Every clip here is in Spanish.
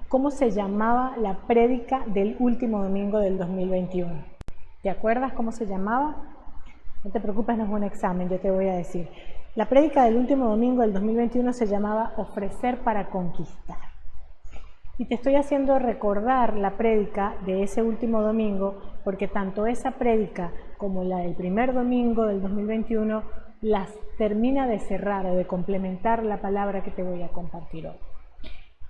cómo se llamaba la prédica del último domingo del 2021. ¿Te acuerdas cómo se llamaba? No te preocupes, no es un examen, yo te voy a decir. La prédica del último domingo del 2021 se llamaba Ofrecer para conquistar. Y te estoy haciendo recordar la prédica de ese último domingo, porque tanto esa prédica como la del primer domingo del 2021 las termina de cerrar o de complementar la palabra que te voy a compartir hoy.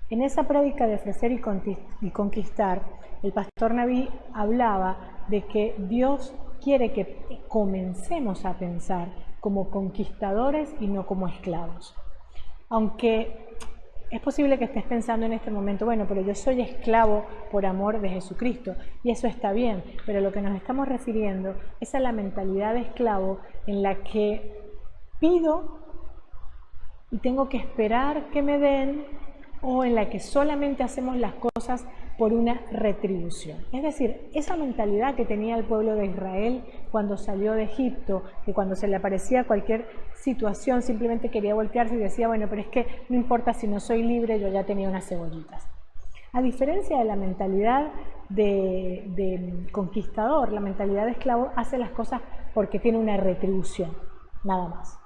En esa prédica de ofrecer y conquistar, el pastor Naví hablaba de que Dios quiere que comencemos a pensar como conquistadores y no como esclavos. Aunque es posible que estés pensando en este momento, bueno, pero yo soy esclavo por amor de Jesucristo, y eso está bien, pero lo que nos estamos refiriendo es a la mentalidad de esclavo en la que pido y tengo que esperar que me den, o en la que solamente hacemos las cosas por una retribución. Es decir, esa mentalidad que tenía el pueblo de Israel cuando salió de Egipto, que cuando se le aparecía cualquier situación simplemente quería voltearse y decía, bueno, pero es que no importa si no soy libre, yo ya tenía unas cebollitas. A diferencia de la mentalidad de conquistador, la mentalidad de esclavo hace las cosas porque tiene una retribución, nada más.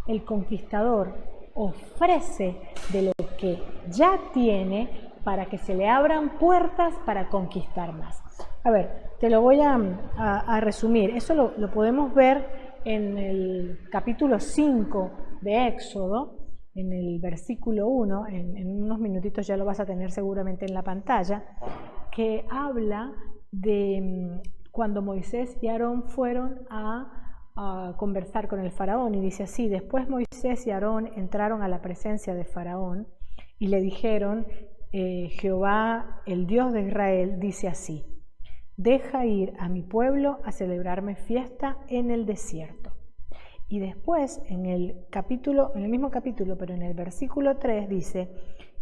El conquistador ofrece de lo que ya tiene para que se le abran puertas para conquistar más. A ver, te lo voy a resumir. Eso lo podemos ver en el capítulo 5 de Éxodo, en el versículo 1, en unos minutitos ya lo vas a tener seguramente en la pantalla, que habla de cuando Moisés y Aarón fueron a conversar con el faraón, y dice así: después Moisés y Aarón entraron a la presencia de faraón y le dijeron, Jehová, el Dios de Israel, dice así: deja ir a mi pueblo a celebrarme fiesta en el desierto. Y después en el mismo capítulo, pero en el versículo 3 dice: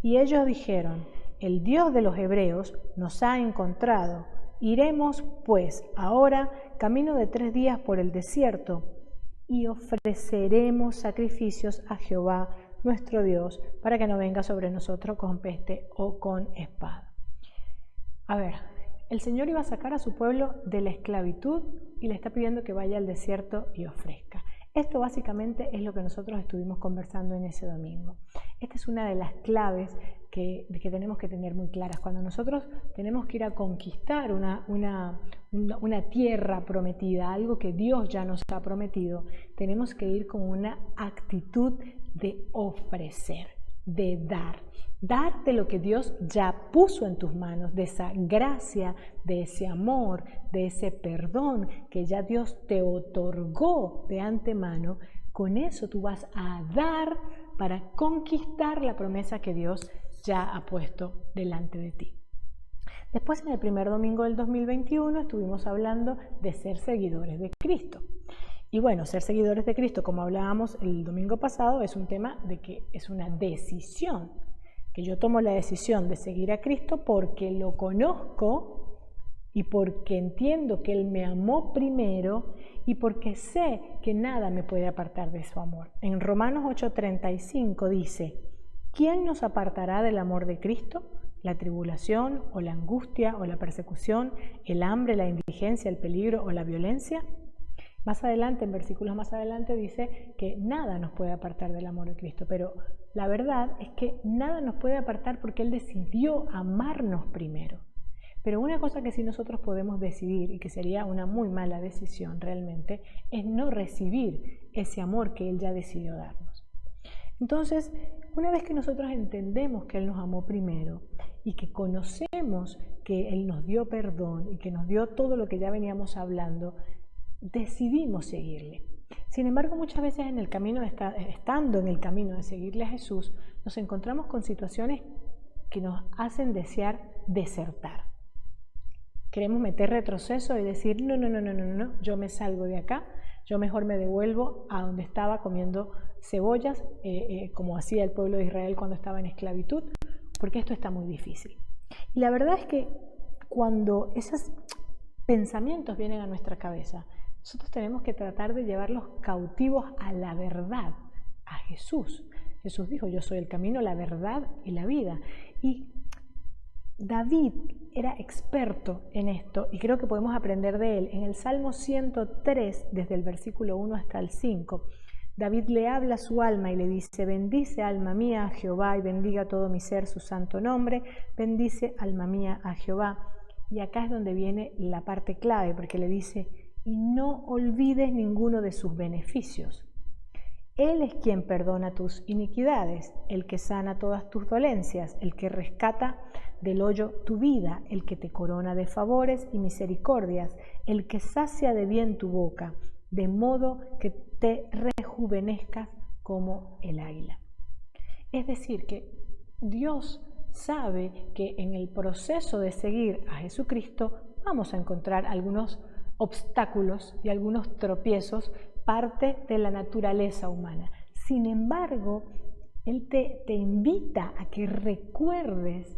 y ellos dijeron, el Dios de los hebreos nos ha encontrado. Iremos pues ahora camino de 3 días por el desierto y ofreceremos sacrificios a Jehová nuestro Dios para que no venga sobre nosotros con peste o con espada. A ver, el Señor iba a sacar a su pueblo de la esclavitud y le está pidiendo que vaya al desierto y ofrezca. Esto básicamente es lo que nosotros estuvimos conversando en ese domingo. Esta es una de las claves que tenemos que tener muy claras. Cuando nosotros tenemos que ir a conquistar una tierra prometida, algo que Dios ya nos ha prometido, tenemos que ir con una actitud de ofrecer, de dar. Dar de lo que Dios ya puso en tus manos, de esa gracia, de ese amor, de ese perdón que ya Dios te otorgó de antemano. Con eso tú vas a dar para conquistar la promesa que Dios ya ha puesto delante de ti. Después, en el primer domingo del 2021, estuvimos hablando de ser seguidores de Cristo. Y bueno, ser seguidores de Cristo, como hablábamos el domingo pasado, es un tema de que es una decisión, que yo tomo la decisión de seguir a Cristo porque lo conozco y porque entiendo que Él me amó primero y porque sé que nada me puede apartar de su amor. En Romanos 8:35 dice: ¿quién nos apartará del amor de Cristo? ¿La tribulación o la angustia o la persecución, el hambre, la indigencia, el peligro o la violencia? Más adelante, en versículos más adelante, dice que nada nos puede apartar del amor de Cristo, pero la verdad es que nada nos puede apartar porque Él decidió amarnos primero. Pero una cosa que sí nosotros podemos decidir, y que sería una muy mala decisión realmente, es no recibir ese amor que Él ya decidió darnos. Entonces, una vez que nosotros entendemos que Él nos amó primero y que conocemos que Él nos dio perdón y que nos dio todo lo que ya veníamos hablando, decidimos seguirle. Sin embargo, muchas veces en el camino, estando en el camino de seguirle a Jesús, nos encontramos con situaciones que nos hacen desear desertar. Queremos meter retroceso y decir, no, yo me salgo de acá, yo mejor me devuelvo a donde estaba comiendo cebollas, como hacía el pueblo de Israel cuando estaba en esclavitud, porque esto está muy difícil. Y la verdad es que cuando esos pensamientos vienen a nuestra cabeza, nosotros tenemos que tratar de llevarlos cautivos a la verdad, a Jesús. Jesús dijo, yo soy el camino, la verdad y la vida. Y David era experto en esto y creo que podemos aprender de él. En el Salmo 103, desde el versículo 1 hasta el 5, David le habla a su alma y le dice: bendice alma mía a Jehová y bendiga todo mi ser su santo nombre. Bendice alma mía a Jehová. Y acá es donde viene la parte clave, porque le dice: y no olvides ninguno de sus beneficios. Él es quien perdona tus iniquidades, el que sana todas tus dolencias, el que rescata del hoyo tu vida, el que te corona de favores y misericordias, el que sacia de bien tu boca, de modo que te rejuvenezcas como el águila. Es decir, que Dios sabe que en el proceso de seguir a Jesucristo vamos a encontrar algunos obstáculos y algunos tropiezos, parte de la naturaleza humana. Sin embargo, Él te invita a que recuerdes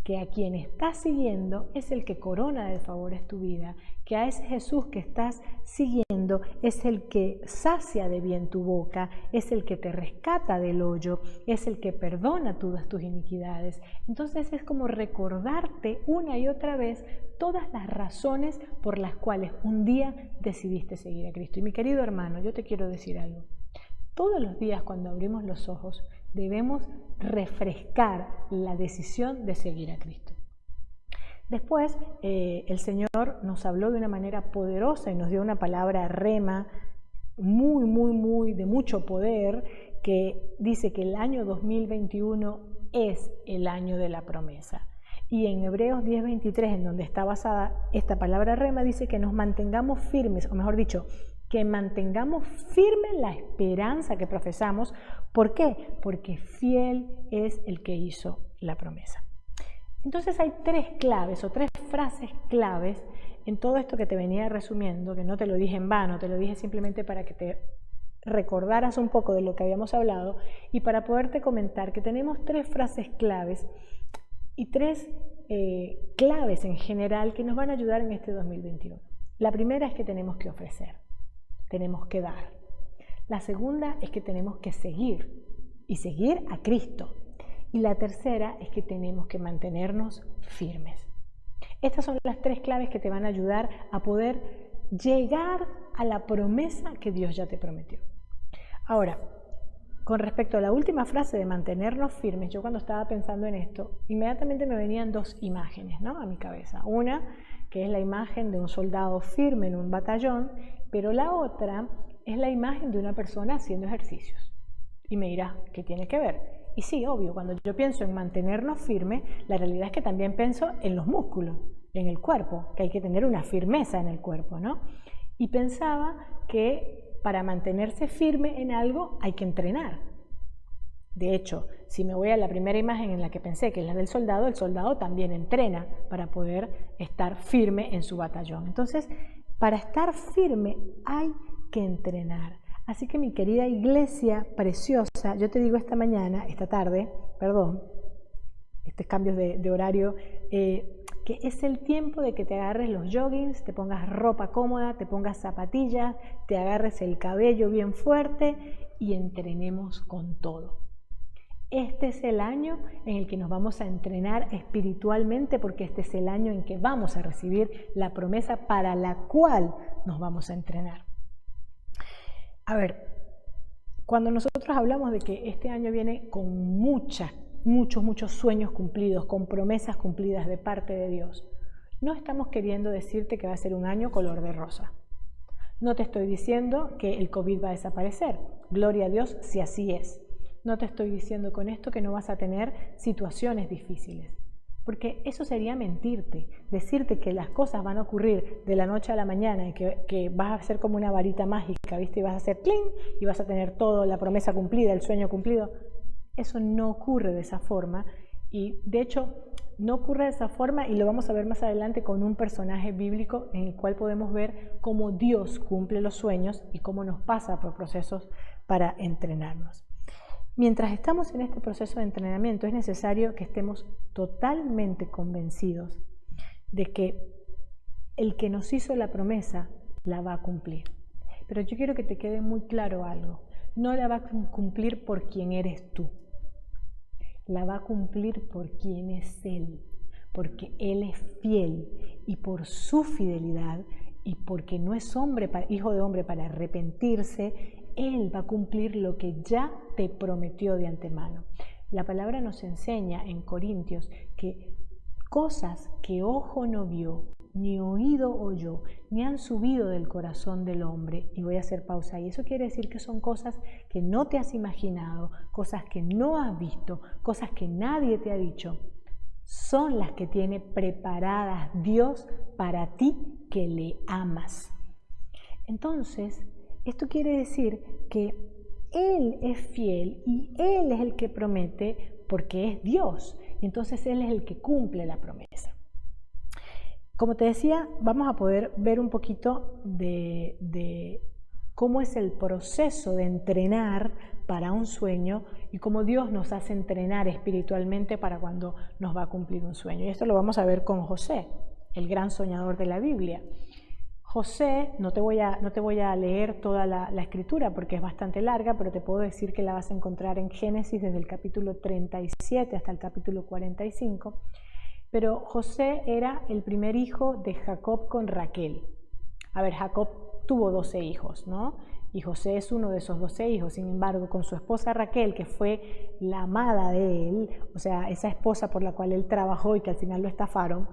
que a quien estás siguiendo es el que corona de favores tu vida, que a ese Jesús que estás siguiendo es el que sacia de bien tu boca, es el que te rescata del hoyo, es el que perdona todas tus iniquidades. Entonces es como recordarte una y otra vez todas las razones por las cuales un día decidiste seguir a Cristo. Y mi querido hermano, yo te quiero decir algo. Todos los días cuando abrimos los ojos debemos refrescar la decisión de seguir a Cristo. Después el Señor nos habló de una manera poderosa y nos dio una palabra rema muy de mucho poder, que dice que el año 2021 es el año de la promesa. Y en Hebreos 10:23, en donde está basada esta palabra rema, dice que nos mantengamos firmes, o mejor dicho, que mantengamos firme la esperanza que profesamos. ¿Por qué? Porque fiel es el que hizo la promesa. Entonces hay tres claves o tres frases claves en todo esto que te venía resumiendo, que no te lo dije en vano, te lo dije simplemente para que te recordaras un poco de lo que habíamos hablado y para poderte comentar que tenemos tres frases claves y tres claves en general que nos van a ayudar en este 2021. La primera es que tenemos que ofrecer. Tenemos que dar. La segunda es que tenemos que seguir y seguir a Cristo. Y la tercera es que tenemos que mantenernos firmes. Estas son las tres claves que te van a ayudar a poder llegar a la promesa que Dios ya te prometió. Ahora, con respecto a la última frase de mantenernos firmes, yo cuando estaba pensando en esto, inmediatamente me venían dos imágenes, ¿no?, a mi cabeza. Una, que es la imagen de un soldado firme en un batallón, pero la otra es la imagen de una persona haciendo ejercicios. Y me dirás, ¿qué tiene que ver? Y sí, obvio, cuando yo pienso en mantenernos firmes, la realidad es que también pienso en los músculos, en el cuerpo, que hay que tener una firmeza en el cuerpo, ¿no? Y pensaba que para mantenerse firme en algo hay que entrenar. De hecho, si me voy a la primera imagen en la que pensé, que es la del soldado, el soldado también entrena para poder estar firme en su batallón. Entonces, para estar firme hay que entrenar. Así que mi querida iglesia preciosa, yo te digo esta tarde, estos cambios de horario, que es el tiempo de que te agarres los joggings, te pongas ropa cómoda, te pongas zapatillas, te agarres el cabello bien fuerte y entrenemos con todo. Este es el año en el que nos vamos a entrenar espiritualmente, porque este es el año en que vamos a recibir la promesa para la cual nos vamos a entrenar. A ver, cuando nosotros hablamos de que este año viene con muchos sueños cumplidos, con promesas cumplidas de parte de Dios, no estamos queriendo decirte que va a ser un año color de rosa. No te estoy diciendo que el COVID va a desaparecer. Gloria a Dios si así es. No te estoy diciendo con esto que no vas a tener situaciones difíciles, porque eso sería mentirte, decirte que las cosas van a ocurrir de la noche a la mañana y que vas a ser como una varita mágica, ¿viste? Y vas a hacer ¡cling! Y vas a tener toda la promesa cumplida, el sueño cumplido. Eso no ocurre de esa forma, y de hecho no ocurre de esa forma, y lo vamos a ver más adelante con un personaje bíblico en el cual podemos ver cómo Dios cumple los sueños y cómo nos pasa por procesos para entrenarnos. Mientras estamos en este proceso de entrenamiento, es necesario que estemos totalmente convencidos de que el que nos hizo la promesa la va a cumplir. Pero yo quiero que te quede muy claro algo: no la va a cumplir por quien eres tú, la va a cumplir por quien es Él, porque Él es fiel y por su fidelidad y porque no es hijo de hombre para arrepentirse, Él va a cumplir lo que ya te prometió de antemano. La palabra nos enseña en Corintios que cosas que ojo no vio, ni oído oyó, ni han subido del corazón del hombre. Y voy a hacer pausa ahí. Eso quiere decir que son cosas que no te has imaginado, cosas que no has visto, cosas que nadie te ha dicho. Son las que tiene preparadas Dios para ti que le amas. Entonces, esto quiere decir que Él es fiel y Él es el que promete porque es Dios. Entonces Él es el que cumple la promesa. Como te decía, vamos a poder ver un poquito de cómo es el proceso de entrenar para un sueño y cómo Dios nos hace entrenar espiritualmente para cuando nos va a cumplir un sueño. Y esto lo vamos a ver con José, el gran soñador de la Biblia. José, no te voy a leer toda la escritura porque es bastante larga, pero te puedo decir que la vas a encontrar en Génesis desde el capítulo 37 hasta el capítulo 45. Pero José era el primer hijo de Jacob con Raquel. A ver, Jacob tuvo 12 hijos, ¿no? Y José es uno de esos 12 hijos. Sin embargo, con su esposa Raquel, que fue la amada de él, o sea, esa esposa por la cual él trabajó y que al final lo estafaron,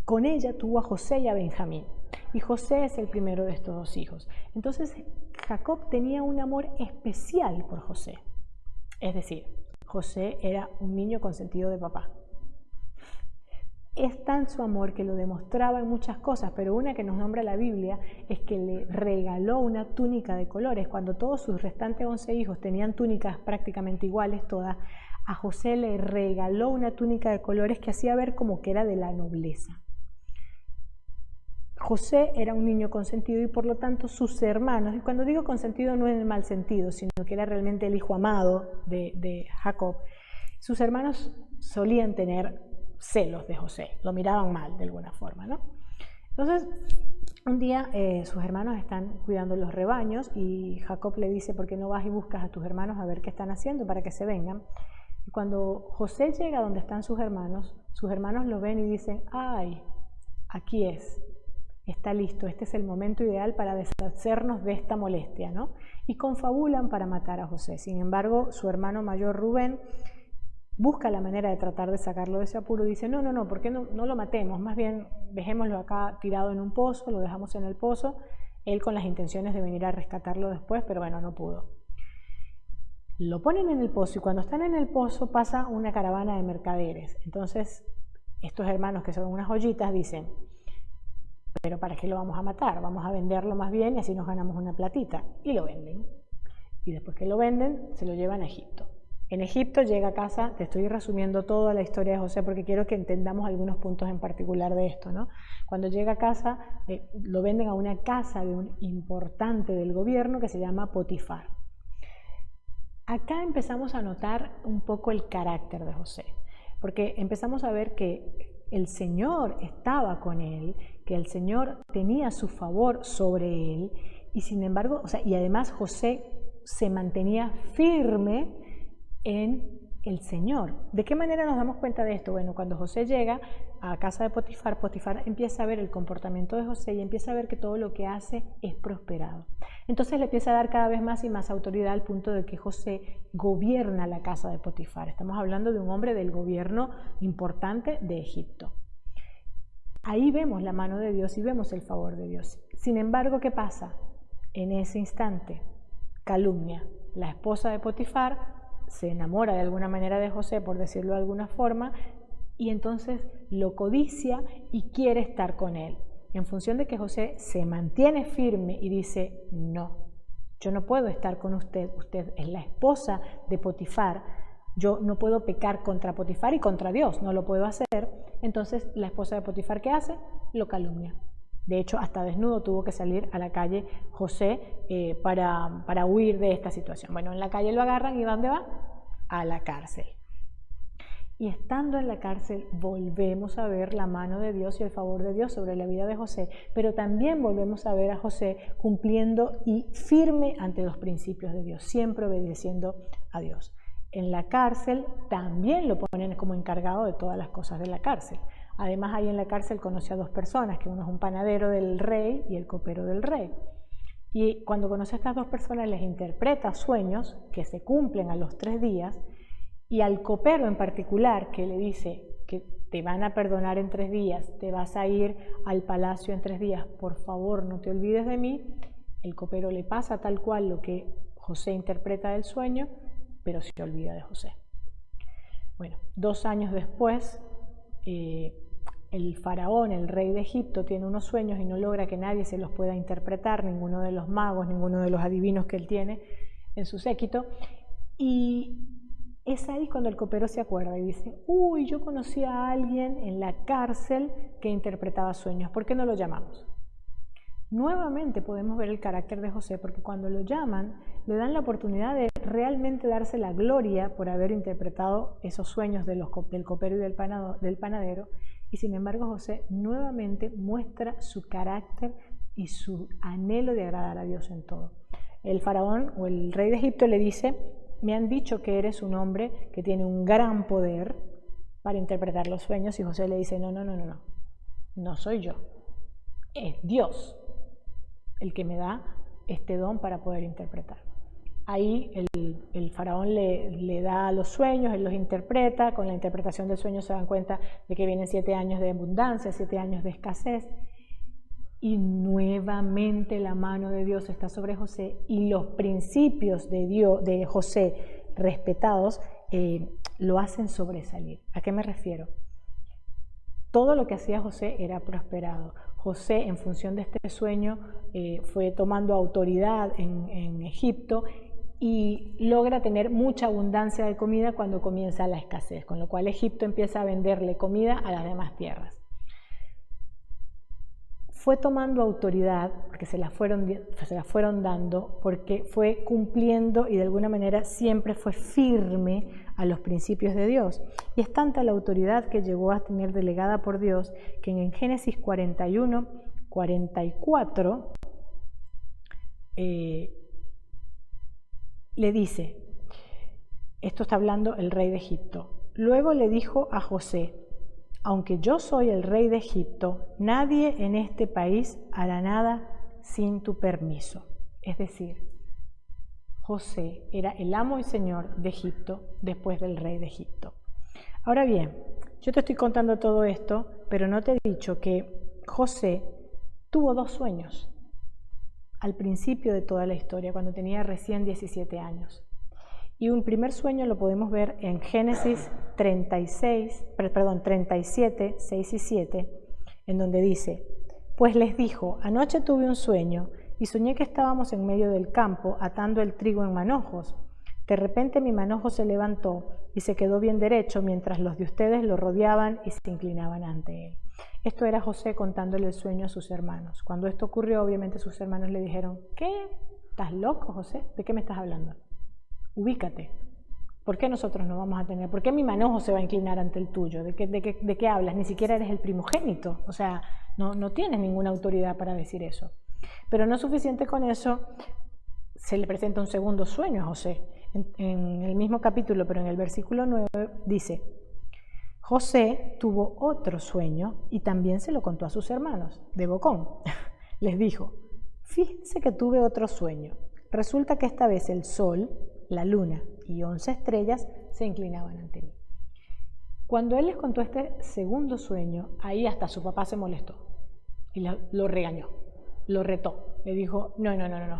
con ella tuvo a José y a Benjamín. Y José es el primero de estos 2 hijos. Entonces, Jacob tenía un amor especial por José. Es decir, José era un niño consentido de papá. Es tan su amor que lo demostraba en muchas cosas, pero una que nos nombra la Biblia es que le regaló una túnica de colores. Cuando todos sus restantes 11 hijos tenían túnicas prácticamente iguales todas, a José le regaló una túnica de colores que hacía ver como que era de la nobleza. José era un niño consentido y por lo tanto sus hermanos, y cuando digo consentido no en el mal sentido, sino que era realmente el hijo amado de Jacob, sus hermanos solían tener celos de José, lo miraban mal de alguna forma, ¿no? Entonces, un día sus hermanos están cuidando los rebaños y Jacob le dice, ¿por qué no vas y buscas a tus hermanos a ver qué están haciendo para que se vengan? Y cuando José llega donde están sus hermanos lo ven y dicen, ¡ay! Aquí está listo, este es el momento ideal para deshacernos de esta molestia, ¿no? Y confabulan para matar a José. Sin embargo, su hermano mayor Rubén busca la manera de tratar de sacarlo de ese apuro y dice, no, ¿por qué no lo matemos? Más bien dejémoslo acá tirado en un pozo, lo dejamos en el pozo, él con las intenciones de venir a rescatarlo después, pero bueno, no pudo. Lo ponen en el pozo y cuando están en el pozo pasa una caravana de mercaderes. Entonces, estos hermanos que son unas joyitas dicen, pero ¿para qué lo vamos a matar? Vamos a venderlo más bien y así nos ganamos una platita. Y lo venden. Y después que lo venden, se lo llevan a Egipto. En Egipto llega a casa, te estoy resumiendo toda la historia de José porque quiero que entendamos algunos puntos en particular de esto, ¿no? Cuando llega a casa, lo venden a una casa de un importante del gobierno que se llama Potifar. Acá empezamos a notar un poco el carácter de José, porque empezamos a ver que el Señor estaba con él, que el Señor tenía su favor sobre él, y sin embargo, y además José se mantenía firme en el Señor. ¿De qué manera nos damos cuenta de esto? Bueno, cuando José llega a casa de Potifar, Potifar empieza a ver el comportamiento de José y empieza a ver que todo lo que hace es prosperado. Entonces le empieza a dar cada vez más y más autoridad al punto de que José gobierna la casa de Potifar. Estamos hablando de un hombre del gobierno importante de Egipto. Ahí vemos la mano de Dios y vemos el favor de Dios. Sin embargo, ¿qué pasa? En ese instante, calumnia. La esposa de Potifar se enamora de alguna manera de José, por decirlo de alguna forma, y entonces lo codicia y quiere estar con él. En función de que José se mantiene firme y dice, no, yo no puedo estar con usted, usted es la esposa de Potifar, yo no puedo pecar contra Potifar y contra Dios, no lo puedo hacer. Entonces la esposa de Potifar, ¿qué hace? Lo calumnia. De hecho, hasta desnudo tuvo que salir a la calle José para huir de esta situación. Bueno, en la calle lo agarran y ¿dónde va? A la cárcel. Y estando en la cárcel volvemos a ver la mano de Dios y el favor de Dios sobre la vida de José, pero también volvemos a ver a José cumpliendo y firme ante los principios de Dios, siempre obedeciendo a Dios. En la cárcel también lo ponen como encargado de todas las cosas de la cárcel. Además, ahí en la cárcel conoce a dos personas, que uno es un panadero del rey y el copero del rey. Y cuando conoce a estas dos personas les interpreta sueños que se cumplen a los 3 días, y al copero en particular, que le dice que te van a perdonar en 3 días, te vas a ir al palacio en 3 días, por favor no te olvides de mí, el copero le pasa tal cual lo que José interpreta del sueño, pero se olvida de José. Bueno, 2 años después, el faraón, el rey de Egipto, tiene unos sueños y no logra que nadie se los pueda interpretar, ninguno de los magos, ninguno de los adivinos que él tiene en su séquito. Y es ahí cuando el copero se acuerda y dice, uy, yo conocí a alguien en la cárcel que interpretaba sueños, ¿por qué no lo llamamos? Nuevamente podemos ver el carácter de José, porque cuando lo llaman, le dan la oportunidad de realmente darse la gloria por haber interpretado esos sueños del copero y del panadero, y sin embargo José nuevamente muestra su carácter y su anhelo de agradar a Dios en todo. El faraón o el rey de Egipto le dice, me han dicho que eres un hombre que tiene un gran poder para interpretar los sueños, y José le dice, no soy yo, es Dios el que me da este don para poder interpretar. Ahí el faraón le da los sueños, él los interpreta, con la interpretación del sueño se dan cuenta de que vienen 7 años de abundancia, 7 años de escasez, y nuevamente la mano de Dios está sobre José, y los principios de José respetados lo hacen sobresalir. ¿A qué me refiero? Todo lo que hacía José era prosperado. José, en función de este sueño, fue tomando autoridad en Egipto y logra tener mucha abundancia de comida cuando comienza la escasez, con lo cual Egipto empieza a venderle comida a las demás tierras. Fue tomando autoridad, porque se la fueron dando, porque fue cumpliendo y de alguna manera siempre fue firme a los principios de Dios. Y es tanta la autoridad que llegó a tener delegada por Dios, que en Génesis 41, 44, le dice, esto está hablando el rey de Egipto, luego le dijo a José, aunque yo soy el rey de Egipto, nadie en este país hará nada sin tu permiso. Es decir, José era el amo y señor de Egipto después del rey de Egipto. Ahora bien, yo te estoy contando todo esto, pero no te he dicho que José tuvo 2 sueños al principio de toda la historia, cuando tenía recién 17 años. Y un primer sueño lo podemos ver en Génesis 37, 6 y 7, en donde dice, pues les dijo, anoche tuve un sueño y soñé que estábamos en medio del campo atando el trigo en manojos. De repente mi manojo se levantó y se quedó bien derecho mientras los de ustedes lo rodeaban y se inclinaban ante él. Esto era José contándole el sueño a sus hermanos. Cuando esto ocurrió, obviamente sus hermanos le dijeron, ¿qué? ¿Estás loco, José? ¿De qué me estás hablando? Ubícate. ¿Por qué nosotros no vamos a tener? ¿Por qué mi manojo se va a inclinar ante el tuyo? ¿De qué hablas? Ni siquiera eres el primogénito. O sea, no tienes ninguna autoridad para decir eso. Pero no es suficiente con eso, se le presenta un segundo sueño a José. En el mismo capítulo, pero en el versículo 9, dice, José tuvo otro sueño y también se lo contó a sus hermanos, de bocón. Les dijo, fíjense que tuve otro sueño. Resulta que esta vez el sol, la luna y 11 estrellas se inclinaban ante mí. Cuando él les contó este segundo sueño, ahí hasta su papá se molestó y lo regañó, lo retó. Le dijo, no,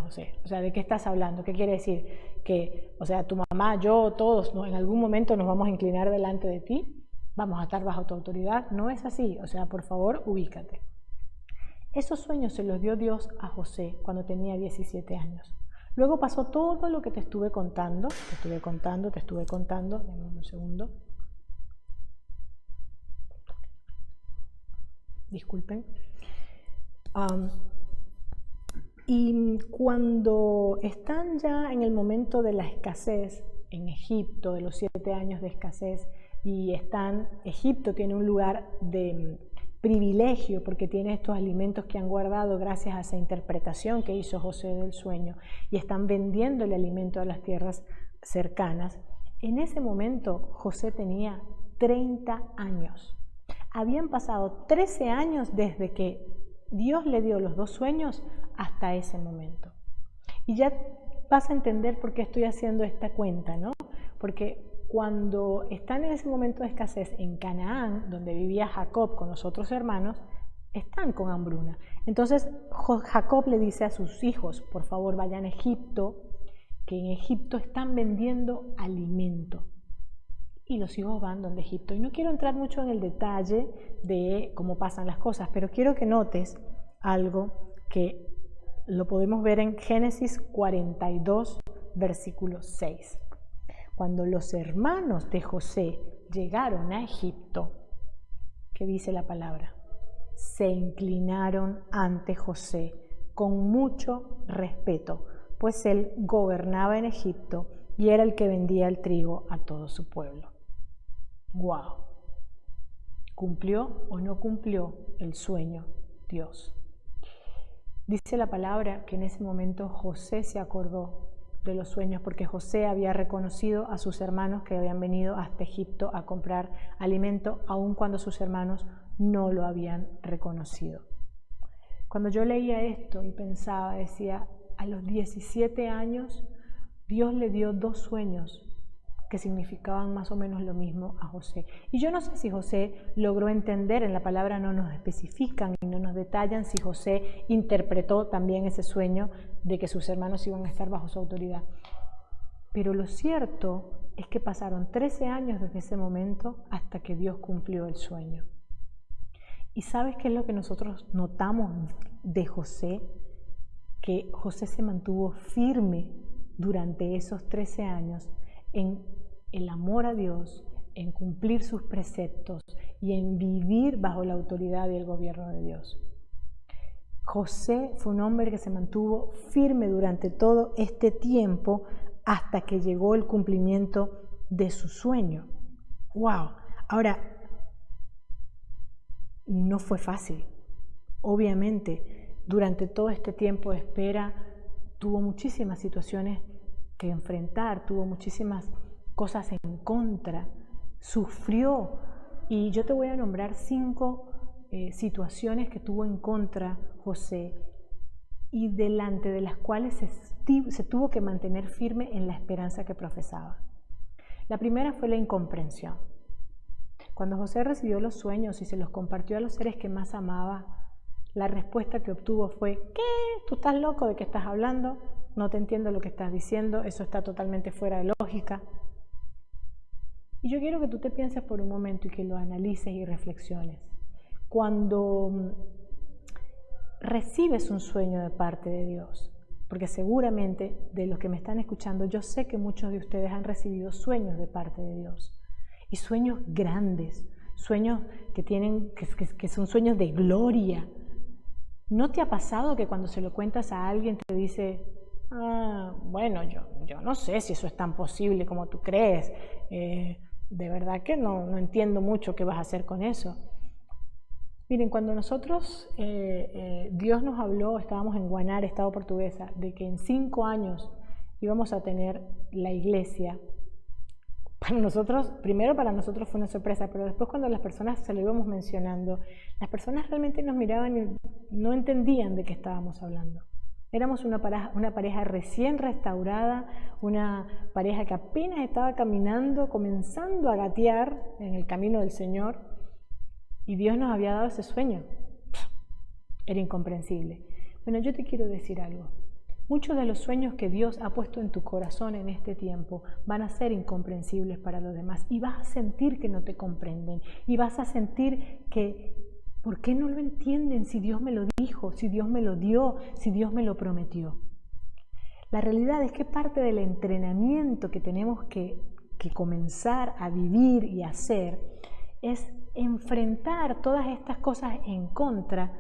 José, o sea, ¿de qué estás hablando? ¿Qué quiere decir? Que, o sea, tu mamá, yo, todos, ¿no? En algún momento nos vamos a inclinar delante de ti, vamos a estar bajo tu autoridad. No es así, o sea, por favor, ubícate. Esos sueños se los dio Dios a José cuando tenía 17 años. Luego pasó todo lo que te estuve contando, dame un segundo. Disculpen. Y cuando están ya en el momento de la escasez en Egipto, de los 7 años de escasez, y Egipto tiene un lugar de privilegio porque tiene estos alimentos que han guardado gracias a esa interpretación que hizo José del sueño, y están vendiendo el alimento a las tierras cercanas. En ese momento José tenía 30 años. Habían pasado 13 años desde que Dios le dio los 2 sueños hasta ese momento. Y ya vas a entender por qué estoy haciendo esta cuenta, ¿no? Porque cuando están en ese momento de escasez en Canaán, donde vivía Jacob con los otros hermanos, están con hambruna. Entonces Jacob le dice a sus hijos, por favor vayan a Egipto, que en Egipto están vendiendo alimento. Y los hijos van donde Egipto. Y no quiero entrar mucho en el detalle de cómo pasan las cosas, pero quiero que notes algo que lo podemos ver en Génesis 42, versículo 6. Cuando los hermanos de José llegaron a Egipto, ¿qué dice la palabra? Se inclinaron ante José con mucho respeto, pues él gobernaba en Egipto y era el que vendía el trigo a todo su pueblo. ¡Wow! ¿Cumplió o no cumplió el sueño Dios? Dice la palabra que en ese momento José se acordó de los sueños porque José había reconocido a sus hermanos que habían venido hasta Egipto a comprar alimento, aun cuando sus hermanos no lo habían reconocido. Cuando yo leía esto y pensaba, decía, a los 17 años Dios le dio 2 sueños que significaban más o menos lo mismo a José. Y yo no sé si José logró entender, en la palabra no nos especifican y no nos detallan si José interpretó también ese sueño de que sus hermanos iban a estar bajo su autoridad. Pero lo cierto es que pasaron 13 años desde ese momento hasta que Dios cumplió el sueño. ¿Y sabes qué es lo que nosotros notamos de José? Que José se mantuvo firme durante esos 13 años en el amor a Dios, en cumplir sus preceptos y en vivir bajo la autoridad y el gobierno de Dios. José fue un hombre que se mantuvo firme durante todo este tiempo hasta que llegó el cumplimiento de su sueño. ¡Wow! Ahora, no fue fácil. Obviamente, durante todo este tiempo de espera, tuvo muchísimas situaciones que enfrentar, tuvo muchísimas cosas en contra, sufrió, y yo te voy a nombrar 5 situaciones que tuvo en contra José y delante de las cuales se tuvo que mantener firme en la esperanza que profesaba. La primera fue la incomprensión. Cuando José recibió los sueños y se los compartió a los seres que más amaba, la respuesta que obtuvo fue: ¿qué? ¿Tú estás loco? ¿De qué estás hablando? No te entiendo lo que estás diciendo, eso está totalmente fuera de lógica. Y yo quiero que tú te pienses por un momento y que lo analices y reflexiones. Cuando recibes un sueño de parte de Dios, porque seguramente de los que me están escuchando, yo sé que muchos de ustedes han recibido sueños de parte de Dios, y sueños grandes, sueños que son sueños de gloria. ¿No te ha pasado que cuando se lo cuentas a alguien te dice: bueno, yo no sé si eso es tan posible como tú crees, de verdad que no entiendo mucho qué vas a hacer con eso? Miren, cuando nosotros, Dios nos habló, estábamos en Guanar, Estado Portuguesa, de que en 5 años íbamos a tener la iglesia, primero para nosotros fue una sorpresa, pero después cuando las personas se lo íbamos mencionando, las personas realmente nos miraban y no entendían de qué estábamos hablando. Éramos una pareja recién restaurada, una pareja que apenas estaba caminando, comenzando a gatear en el camino del Señor, y Dios nos había dado ese sueño. Era incomprensible. Bueno, yo te quiero decir algo. Muchos de los sueños que Dios ha puesto en tu corazón en este tiempo van a ser incomprensibles para los demás, y vas a sentir que no te comprenden, y vas a sentir que ¿por qué no lo entienden si Dios me lo dijo, si Dios me lo dio, si Dios me lo prometió? La realidad es que parte del entrenamiento que tenemos que comenzar a vivir y hacer es enfrentar todas estas cosas en contra,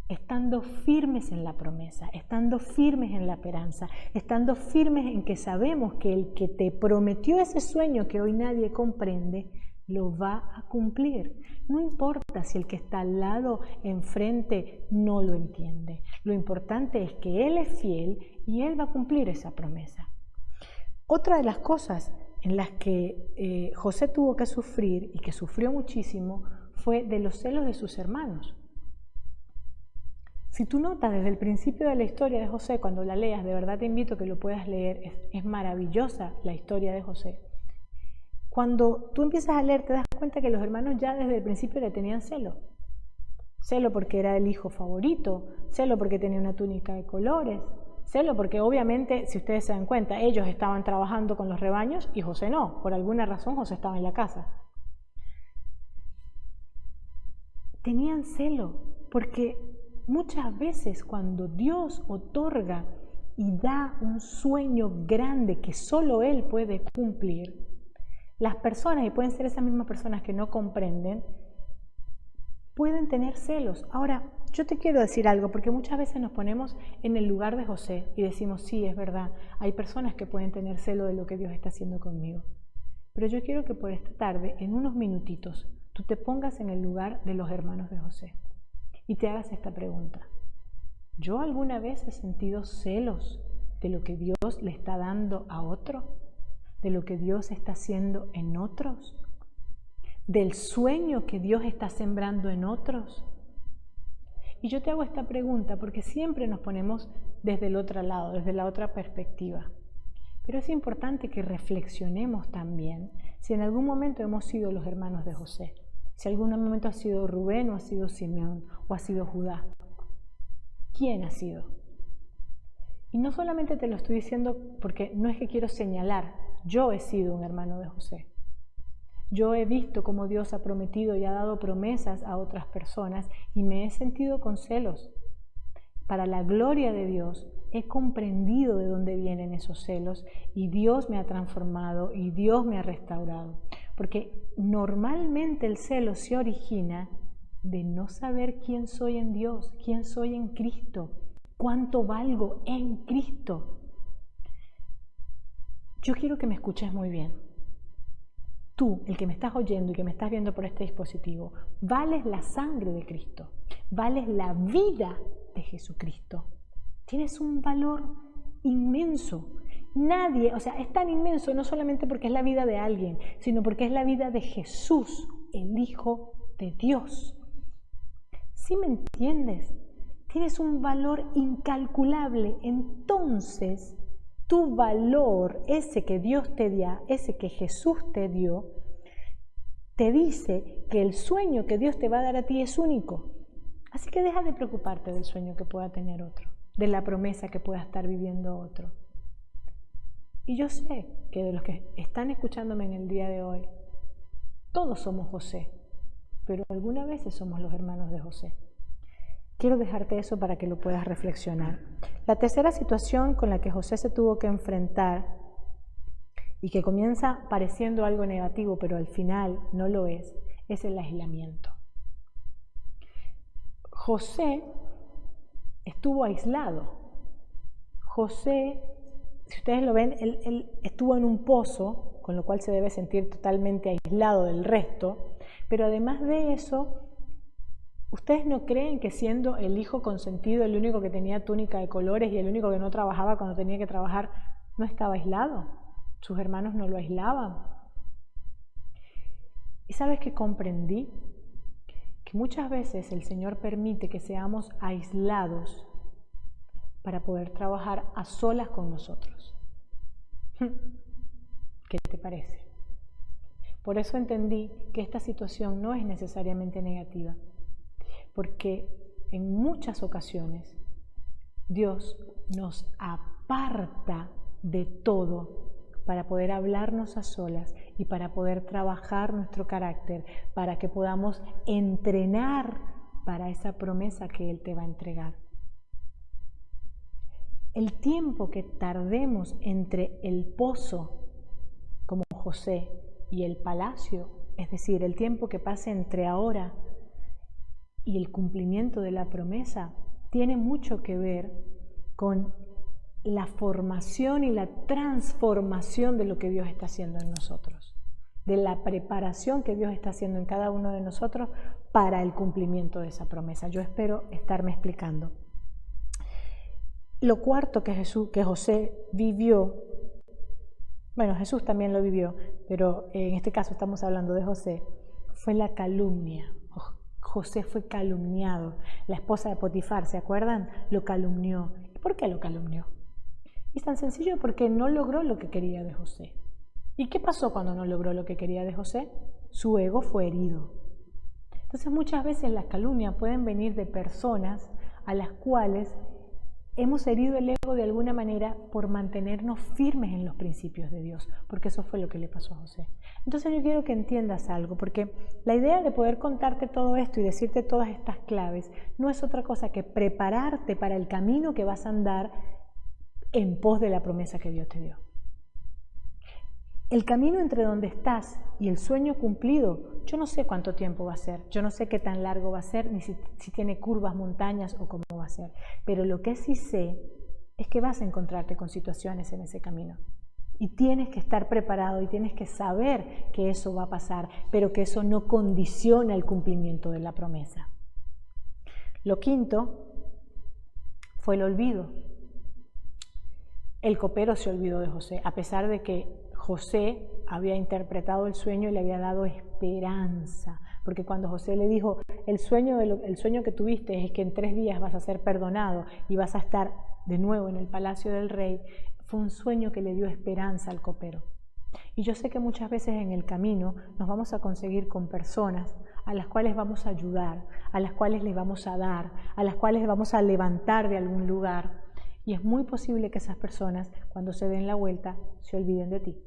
estando firmes en la promesa, estando firmes en la esperanza, estando firmes en que sabemos que el que te prometió ese sueño que hoy nadie comprende, lo va a cumplir. No importa si el que está al lado, enfrente, no lo entiende. Lo importante es que Él es fiel y Él va a cumplir esa promesa. Otra de las cosas en las que José tuvo que sufrir y que sufrió muchísimo fue de los celos de sus hermanos. Si tú notas desde el principio de la historia de José, cuando la leas, de verdad te invito a que lo puedas leer, es maravillosa la historia de José. Cuando tú empiezas a leer te das cuenta que los hermanos ya desde el principio le tenían celo. Celo porque era el hijo favorito, celo porque tenía una túnica de colores, celo porque obviamente, si ustedes se dan cuenta, ellos estaban trabajando con los rebaños y José no. Por alguna razón José estaba en la casa. Tenían celo porque muchas veces cuando Dios otorga y da un sueño grande que solo Él puede cumplir, las personas, y pueden ser esas mismas personas que no comprenden, pueden tener celos. Ahora, yo te quiero decir algo, porque muchas veces nos ponemos en el lugar de José y decimos, sí, es verdad, hay personas que pueden tener celo de lo que Dios está haciendo conmigo. Pero yo quiero que por esta tarde, en unos minutitos, tú te pongas en el lugar de los hermanos de José y te hagas esta pregunta. ¿Yo alguna vez he sentido celos de lo que Dios le está dando a otro? ¿De lo que Dios está haciendo en otros? ¿Del sueño que Dios está sembrando en otros? Y yo te hago esta pregunta porque siempre nos ponemos desde el otro lado, desde la otra perspectiva. Pero es importante que reflexionemos también si en algún momento hemos sido los hermanos de José, si en algún momento ha sido Rubén o ha sido Simeón o ha sido Judá. ¿Quién ha sido? Y no solamente te lo estoy diciendo porque no es que quiero señalar, yo he sido un hermano de José. Yo he visto cómo Dios ha prometido y ha dado promesas a otras personas y me he sentido con celos. Para la gloria de Dios, he comprendido de dónde vienen esos celos y Dios me ha transformado y Dios me ha restaurado. Porque normalmente el celo se origina de no saber quién soy en Dios, quién soy en Cristo, cuánto valgo en Cristo. Yo quiero que me escuches muy bien. Tú, el que me estás oyendo y que me estás viendo por este dispositivo, vales la sangre de Cristo, vales la vida de Jesucristo. Tienes un valor inmenso. Nadie, o sea, es tan inmenso no solamente porque es la vida de alguien, sino porque es la vida de Jesús, el Hijo de Dios. ¿Sí me entiendes? Tienes un valor incalculable. Entonces, tu valor, ese que Dios te dio, ese que Jesús te dio, te dice que el sueño que Dios te va a dar a ti es único. Así que deja de preocuparte del sueño que pueda tener otro, de la promesa que pueda estar viviendo otro. Y yo sé que de los que están escuchándome en el día de hoy, todos somos José, pero algunas veces somos los hermanos de José. Quiero dejarte eso para que lo puedas reflexionar. La tercera situación con la que José se tuvo que enfrentar y que comienza pareciendo algo negativo, pero al final no lo es el aislamiento. José estuvo aislado. José, si ustedes lo ven, él estuvo en un pozo, con lo cual se debe sentir totalmente aislado del resto, pero además de eso, ¿ustedes no creen que siendo el hijo consentido, el único que tenía túnica de colores y el único que no trabajaba cuando tenía que trabajar, no estaba aislado? Sus hermanos no lo aislaban. ¿Y sabes qué comprendí? Que muchas veces el Señor permite que seamos aislados para poder trabajar a solas con nosotros. ¿Qué te parece? Por eso entendí que esta situación no es necesariamente negativa. Porque en muchas ocasiones Dios nos aparta de todo para poder hablarnos a solas y para poder trabajar nuestro carácter, para que podamos entrenar para esa promesa que Él te va a entregar. El tiempo que tardemos entre el pozo, como José, y el palacio, es decir, el tiempo que pase entre ahora y el cumplimiento de la promesa, tiene mucho que ver con la formación y la transformación de lo que Dios está haciendo en nosotros, de la preparación que Dios está haciendo en cada uno de nosotros para el cumplimiento de esa promesa. Yo espero estarme explicando. Lo cuarto que José vivió bueno, Jesús también lo vivió, pero en este caso estamos hablando de José, fue la calumnia. José fue calumniado. La esposa de Potifar, ¿se acuerdan? Lo calumnió. ¿Y por qué lo calumnió? Es tan sencillo porque no logró lo que quería de José. ¿Y qué pasó cuando no logró lo que quería de José? Su ego fue herido. Entonces muchas veces las calumnias pueden venir de personas a las cuales hemos herido el ego de alguna manera por mantenernos firmes en los principios de Dios, porque eso fue lo que le pasó a José. Entonces yo quiero que entiendas algo, porque la idea de poder contarte todo esto y decirte todas estas claves no es otra cosa que prepararte para el camino que vas a andar en pos de la promesa que Dios te dio. El camino entre donde estás y el sueño cumplido, yo no sé cuánto tiempo va a ser, yo no sé qué tan largo va a ser, ni si tiene curvas, montañas o cómo va a ser, pero lo que sí sé es que vas a encontrarte con situaciones en ese camino y tienes que estar preparado y tienes que saber que eso va a pasar, pero que eso no condiciona el cumplimiento de la promesa. Lo quinto fue el olvido. El copero se olvidó de José, a pesar de que José había interpretado el sueño y le había dado esperanza, porque cuando José le dijo, el sueño que tuviste es que en 3 días vas a ser perdonado y vas a estar de nuevo en el palacio del rey, fue un sueño que le dio esperanza al copero. Y yo sé que muchas veces en el camino nos vamos a conseguir con personas a las cuales vamos a ayudar, a las cuales les vamos a dar, a las cuales les vamos a levantar de algún lugar. Y es muy posible que esas personas, cuando se den la vuelta, se olviden de ti,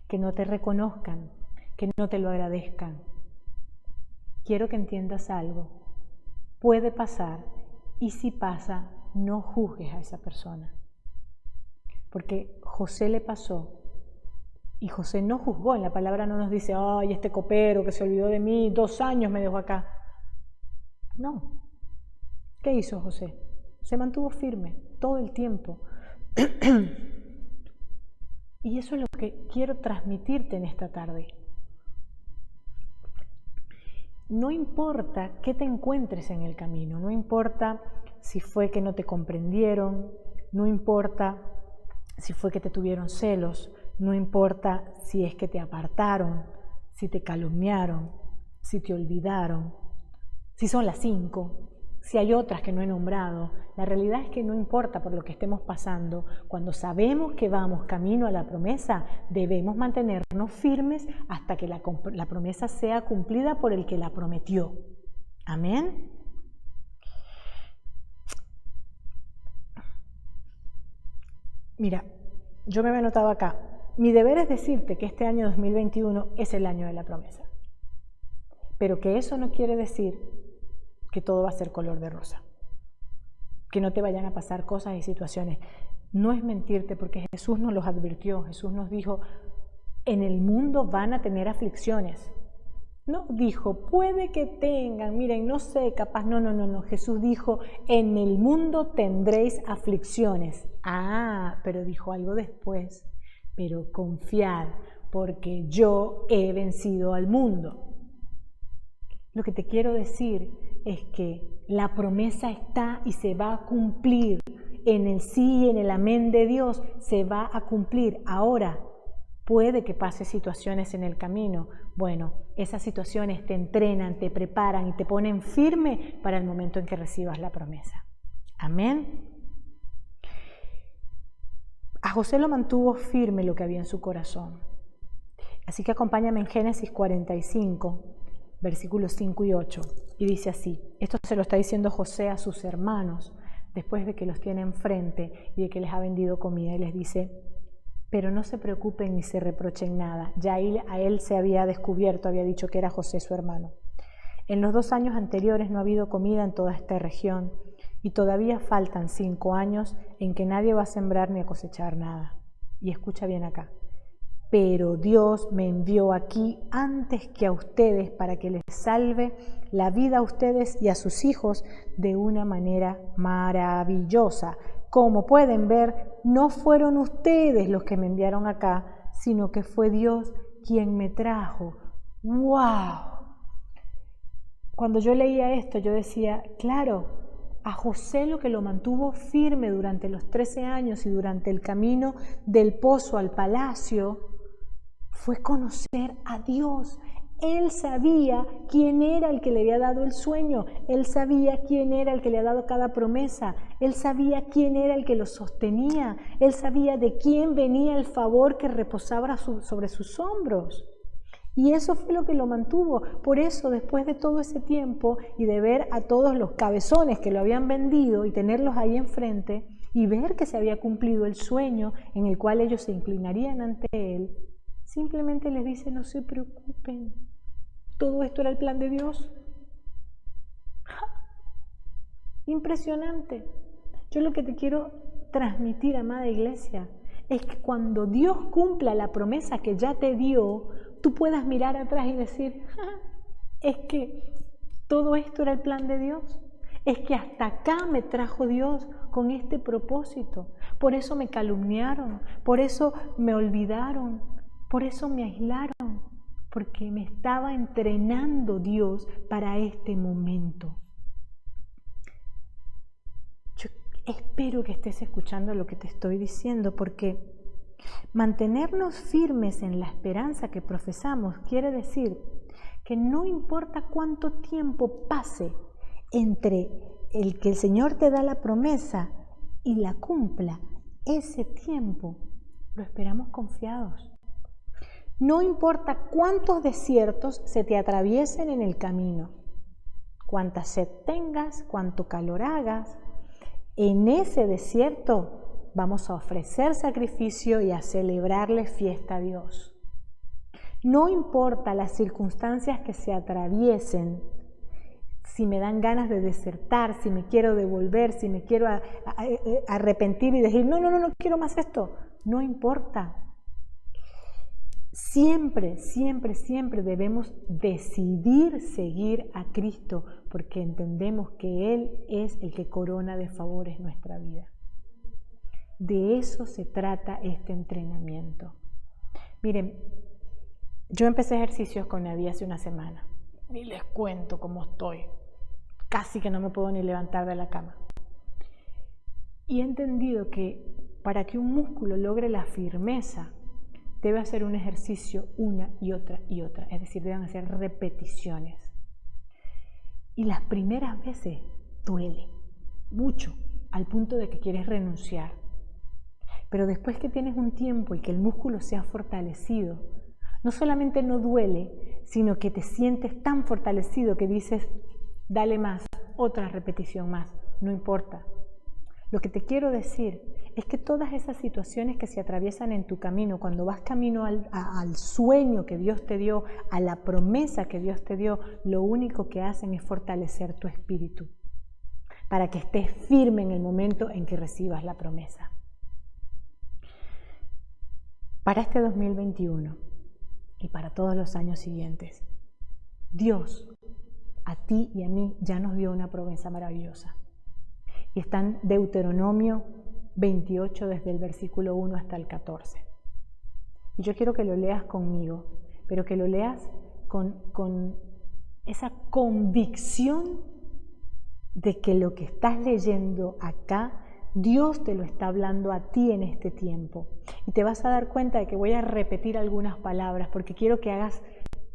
que no te reconozcan, que no te lo agradezcan. Quiero que entiendas algo. Puede pasar, y si pasa, no juzgues a esa persona. Porque José le pasó, y José no juzgó. En la palabra no nos dice, ay, este copero que se olvidó de mí, 2 años me dejó acá. No. ¿Qué hizo José? Se mantuvo firme todo el tiempo. Y eso es lo que quiero transmitirte en esta tarde. No importa qué te encuentres en el camino, no importa si fue que no te comprendieron, no importa si fue que te tuvieron celos, no importa si es que te apartaron, si te calumniaron, si te olvidaron, si son las 5. Si hay otras que no he nombrado, la realidad es que no importa por lo que estemos pasando, cuando sabemos que vamos camino a la promesa, debemos mantenernos firmes hasta que la promesa sea cumplida por el que la prometió. Amén. Mira, yo me había anotado acá, mi deber es decirte que este año 2021 es el año de la promesa, pero que eso no quiere decir que todo va a ser color de rosa, que no te vayan a pasar cosas y situaciones. No es mentirte, porque Jesús nos los advirtió. Jesús nos dijo, en el mundo van a tener aflicciones. No dijo, puede que tengan, miren, no sé, capaz, no. Jesús dijo, en el mundo tendréis aflicciones. Pero dijo algo después, pero confiad, porque yo he vencido al mundo. Lo que te quiero decir es que la promesa está y se va a cumplir. En el sí y en el amén de Dios se va a cumplir. Ahora, puede que pase situaciones en el camino. Bueno, esas situaciones te entrenan, te preparan y te ponen firme para el momento en que recibas la promesa. Amén. A José lo mantuvo firme lo que había en su corazón. Así que acompáñame en Génesis 45. Versículos 5 y 8, y dice así, esto se lo está diciendo José a sus hermanos, después de que los tiene enfrente y de que les ha vendido comida, y les dice, pero no se preocupen ni se reprochen nada, ya a él se había descubierto, había dicho que era José su hermano. En los 2 años anteriores no ha habido comida en toda esta región, y todavía faltan 5 años en que nadie va a sembrar ni a cosechar nada. Y escucha bien acá. Pero Dios me envió aquí antes que a ustedes para que les salve la vida a ustedes y a sus hijos de una manera maravillosa. Como pueden ver, no fueron ustedes los que me enviaron acá, sino que fue Dios quien me trajo. ¡Wow! Cuando yo leía esto, yo decía, claro, A José lo que lo mantuvo firme durante los 13 años y durante el camino del pozo al palacio fue conocer a Dios. Él sabía quién era el que le había dado el sueño, él sabía quién era el que le había dado cada promesa, él sabía quién era el que lo sostenía, él sabía de quién venía el favor que reposaba sobre sus hombros. Y eso fue lo que lo mantuvo. Por eso, después de todo ese tiempo y de ver a todos los cabezones que lo habían vendido y tenerlos ahí enfrente y ver que se había cumplido el sueño en el cual ellos se inclinarían ante él, simplemente les dice: no se preocupen, todo esto era el plan de Dios. ¡Ja! Impresionante. Yo lo que te quiero transmitir, amada iglesia, es que cuando Dios cumpla la promesa que ya te dio, tú puedas mirar atrás y decir: ¡ja! Es que todo esto era el plan de Dios. Es que hasta acá me trajo Dios con este propósito. Por eso me calumniaron, por eso me olvidaron, por eso me aislaron, porque me estaba entrenando Dios para este momento. Yo espero que estés escuchando lo que te estoy diciendo, porque mantenernos firmes en la esperanza que profesamos quiere decir que no importa cuánto tiempo pase entre el que el Señor te da la promesa y la cumpla, ese tiempo lo esperamos confiados. No importa cuántos desiertos se te atraviesen en el camino, cuánta sed tengas, cuánto calor hagas, en ese desierto vamos a ofrecer sacrificio y a celebrarle fiesta a Dios. No importa las circunstancias que se atraviesen, si me dan ganas de desertar, si me quiero devolver, si me quiero arrepentir y decir: no quiero más esto, no importa. Siempre, siempre, siempre debemos decidir seguir a Cristo, porque entendemos que Él es el que corona de favores nuestra vida. De eso se trata este entrenamiento. Miren, yo empecé ejercicios con Nadia hace una semana. Ni les cuento cómo estoy. Casi que no me puedo ni levantar de la cama. Y he entendido que para que un músculo logre la firmeza, debe hacer un ejercicio una y otra y otra. Es decir, deben hacer repeticiones. Y las primeras veces duele mucho, al punto de que quieres renunciar. Pero después que tienes un tiempo y que el músculo se ha fortalecido, no solamente no duele, sino que te sientes tan fortalecido que dices: dale más, otra repetición más, no importa. Lo que te quiero decir es que todas esas situaciones que se atraviesan en tu camino, cuando vas camino al sueño que Dios te dio, a la promesa que Dios te dio, lo único que hacen es fortalecer tu espíritu, para que estés firme en el momento en que recibas la promesa. Para este 2021 y para todos los años siguientes, Dios a ti y a mí ya nos dio una promesa maravillosa. Y está en Deuteronomio 28 desde el versículo 1 hasta el 14. Y yo quiero que lo leas conmigo, pero que lo leas con esa convicción de que lo que estás leyendo acá, Dios te lo está hablando a ti en este tiempo. Y te vas a dar cuenta de que voy a repetir algunas palabras porque quiero que hagas,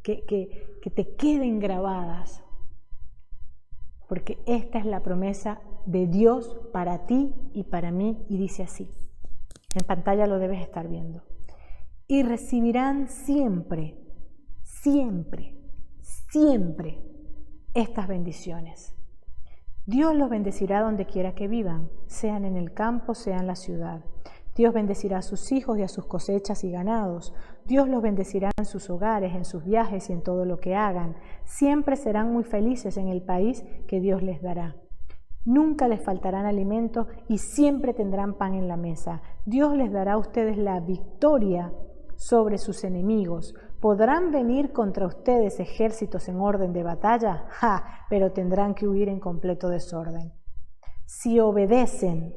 que te queden grabadas. Porque esta es la promesa de Dios para ti y para mí, y dice así. En pantalla lo debes estar viendo. Y recibirán siempre, siempre, siempre estas bendiciones. Dios los bendecirá donde quiera que vivan, sean en el campo, sea en la ciudad. Dios bendecirá a sus hijos y a sus cosechas y ganados. Dios los bendecirá en sus hogares, en sus viajes y en todo lo que hagan. Siempre serán muy felices en el país que Dios les dará. Nunca les faltarán alimentos y siempre tendrán pan en la mesa. Dios les dará a ustedes la victoria sobre sus enemigos. ¿Podrán venir contra ustedes ejércitos en orden de batalla? ¡Ja! Pero tendrán que huir en completo desorden. Si obedecen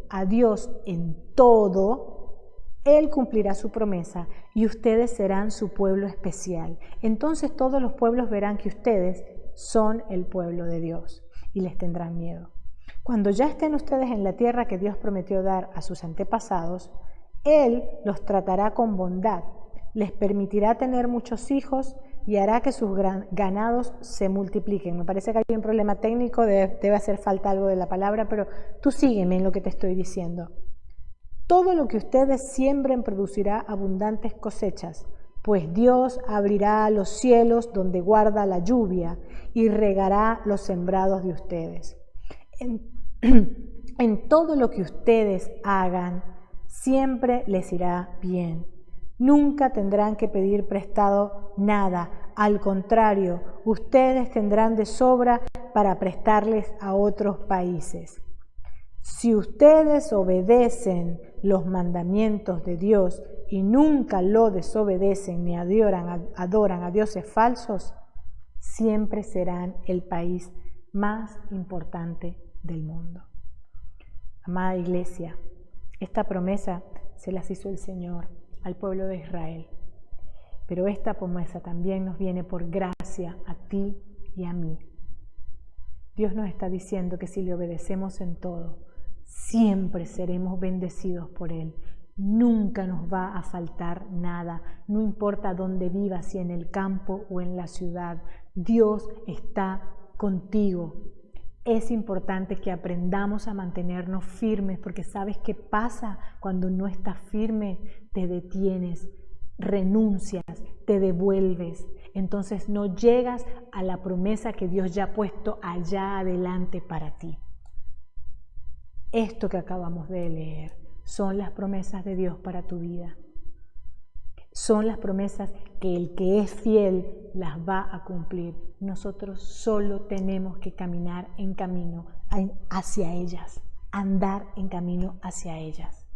a Dios en todo, Él cumplirá su promesa y ustedes serán su pueblo especial. Entonces todos los pueblos verán que ustedes son el pueblo de Dios y les tendrán miedo. Cuando ya estén ustedes en la tierra que Dios prometió dar a sus antepasados, Él los tratará con bondad, les permitirá tener muchos hijos y hará que sus ganados se multipliquen. Me parece que hay un problema técnico, debe hacer falta algo de la palabra, pero tú sígueme en lo que te estoy diciendo. Todo lo que ustedes siembren producirá abundantes cosechas, pues Dios abrirá los cielos donde guarda la lluvia y regará los sembrados de ustedes. En todo lo que ustedes hagan, siempre les irá bien. Nunca tendrán que pedir prestado nada. Al contrario, ustedes tendrán de sobra para prestarles a otros países. Si ustedes obedecen los mandamientos de Dios y nunca lo desobedecen ni adoran a dioses falsos, siempre serán el país más importante del mundo. Amada Iglesia, esta promesa se las hizo el Señor al pueblo de Israel, pero esta promesa también nos viene por gracia a ti y a mí. Dios nos está diciendo que si le obedecemos en todo, siempre seremos bendecidos por Él. Nunca nos va a faltar nada, no importa dónde vivas, si en el campo o en la ciudad, Dios está contigo. Es importante que aprendamos a mantenernos firmes, porque ¿sabes qué pasa cuando no estás firme? Te detienes, renuncias, te devuelves. Entonces no llegas a la promesa que Dios ya ha puesto allá adelante para ti. Esto que acabamos de leer son las promesas de Dios para tu vida. Son las promesas que el que es fiel las va a cumplir. Nosotros solo tenemos que caminar en camino hacia ellas, andar en camino hacia ellas.